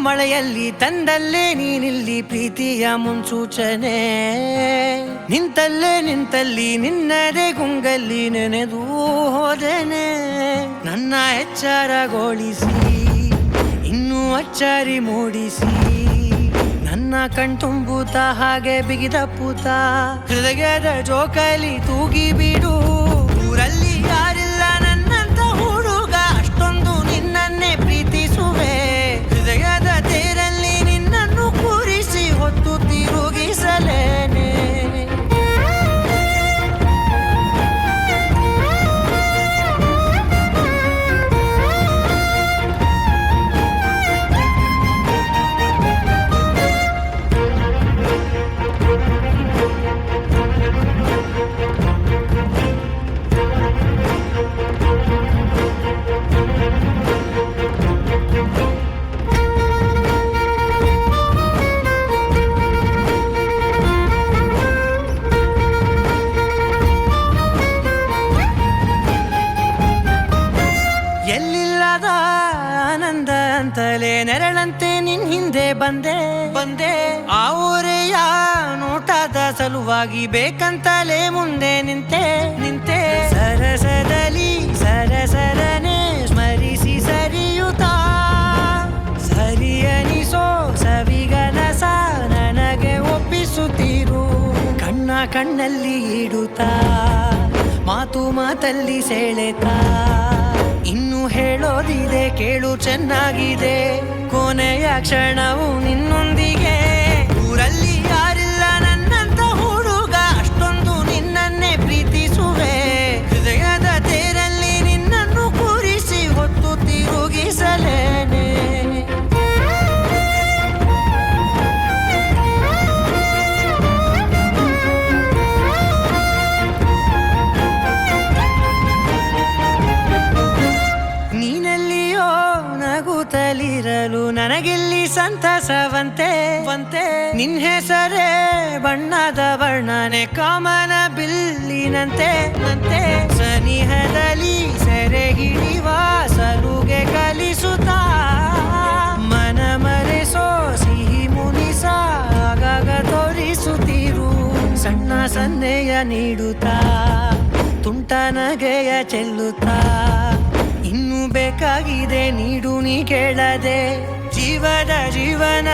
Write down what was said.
ಮಳೆಯಲ್ಲಿ ತಂದಲ್ಲೇ ನೀನಿಲ್ಲಿ ಪ್ರೀತಿಯ ಮುನ್ಸೂಚನೆ, ನಿಂತಲ್ಲಿ ನಿನ್ನದೇ ಗುಂಗಲ್ಲಿ ನೆನೆದು ಹೋದೆನೆ. ನನ್ನ ಎಚ್ಚರಗೊಳಿಸಿ ಇನ್ನೂ ಅಚ್ಚರಿ ಮೂಡಿಸಿ, ನನ್ನ ಕಣ್ತುಂಬುತ್ತ ಹಾಗೆ ಬಿಗಿದಪ್ಪುತ್ತ ಹೃದಯದ ಜೋಕಾಲಿ ತೂಗಿ ಬಿಡು. ಊರಲ್ಲಿ ಯಾರಿಲ್ಲ ನನ್ನಂತ ಹುಡುಗ, ಅಷ್ಟೊಂದು ನಿನ್ನನ್ನೇ ಪ್ರೀತಿಸುವೆ. ಹೃದಯದ ತೇರಲ್ಲಿ ನಿನ್ನನ್ನು ಕೂರಿಸಿ ಹೊತ್ತು ತಿರುಗಿಸಲೇನೆ. ಎಲ್ಲಿಲ್ಲದ ಆನಂದ ಅಂತಲೇ ನೆರಳಂತೆ ನಿನ್ ಹಿಂದೆ ಬಂದೆ. ಆ ಊರೆಯ ನೋಟದ ಸಲುವಾಗಿ ಬೇಕಂತಲೇ ಮುಂದೆ ನಿಂತೆ. ಸರಸದಲ್ಲಿ ಸರಸರನೆ ಸ್ಮರಿಸಿ ಸರಿಯುತ್ತಾ, ಸರಿಯನಿಸೋ ಸವಿಗನಸ ನನಗೆ ಒಪ್ಪಿಸುತ್ತೀರು. ಕಣ್ಣಲ್ಲಿ ಇಡುತ್ತಾ, ಮಾತಲ್ಲಿ ಸೆಳೆತಾ, ಇನ್ನು ಹೇಳೋದಿದೆ ಕೇಳು ಚೆನ್ನಾಗಿದೆ. ಕೊನೆಯ ಕ್ಷಣವು ನಿನ್ನೊಂದಿಗೆ. ಊರಲ್ಲಿ ಯಾರಿಲ್ಲ ನನ್ನಂತ ಹುಡುಗ, ಅಷ್ಟೊಂದು ನಿನ್ನನ್ನೇ ಪ್ರೀತಿಸುವೆ. ಹೃದಯದ ತೇರಲ್ಲಿ ನಿನ್ನನ್ನು ಕೂರಿಸಿ ಹೊತ್ತು ತಿರುಗಿಸಲೇನೆ. ನಗುತ್ತಲಿರಲು ನನಗಿಲ್ಲಿ ಸಂತಸವಂತೆ. ನಿನ್ ಹೆಸರೇ ಬಣ್ಣದ ವರ್ಣನೆ ಕಾಮನ ಬಿಲ್ಲಿನಂತೆ. ಸನಿಹದಲ್ಲಿ ಸೆರೆ ಹಿಡಿವ ಸಲುಗೆ ಕಲಿಸುತ್ತಾ, ಮನ ಮರೆಸೋ ಸಿಹಿ ಮುನಿಸ ಆಗಾಗ ತೋರಿಸುತ್ತೀರು. ಸಣ್ಣ ಸನ್ನೆಯ ನೀಡುತ್ತಾ, ತುಂಟ ನಗೆಯ ಚೆಲ್ಲುತ್ತಾ, ಇನ್ನೂ ಬೇಕಾಗಿದೆ ನೀಡು ನೀ ಕೇಳದೆ. ಜೀವನ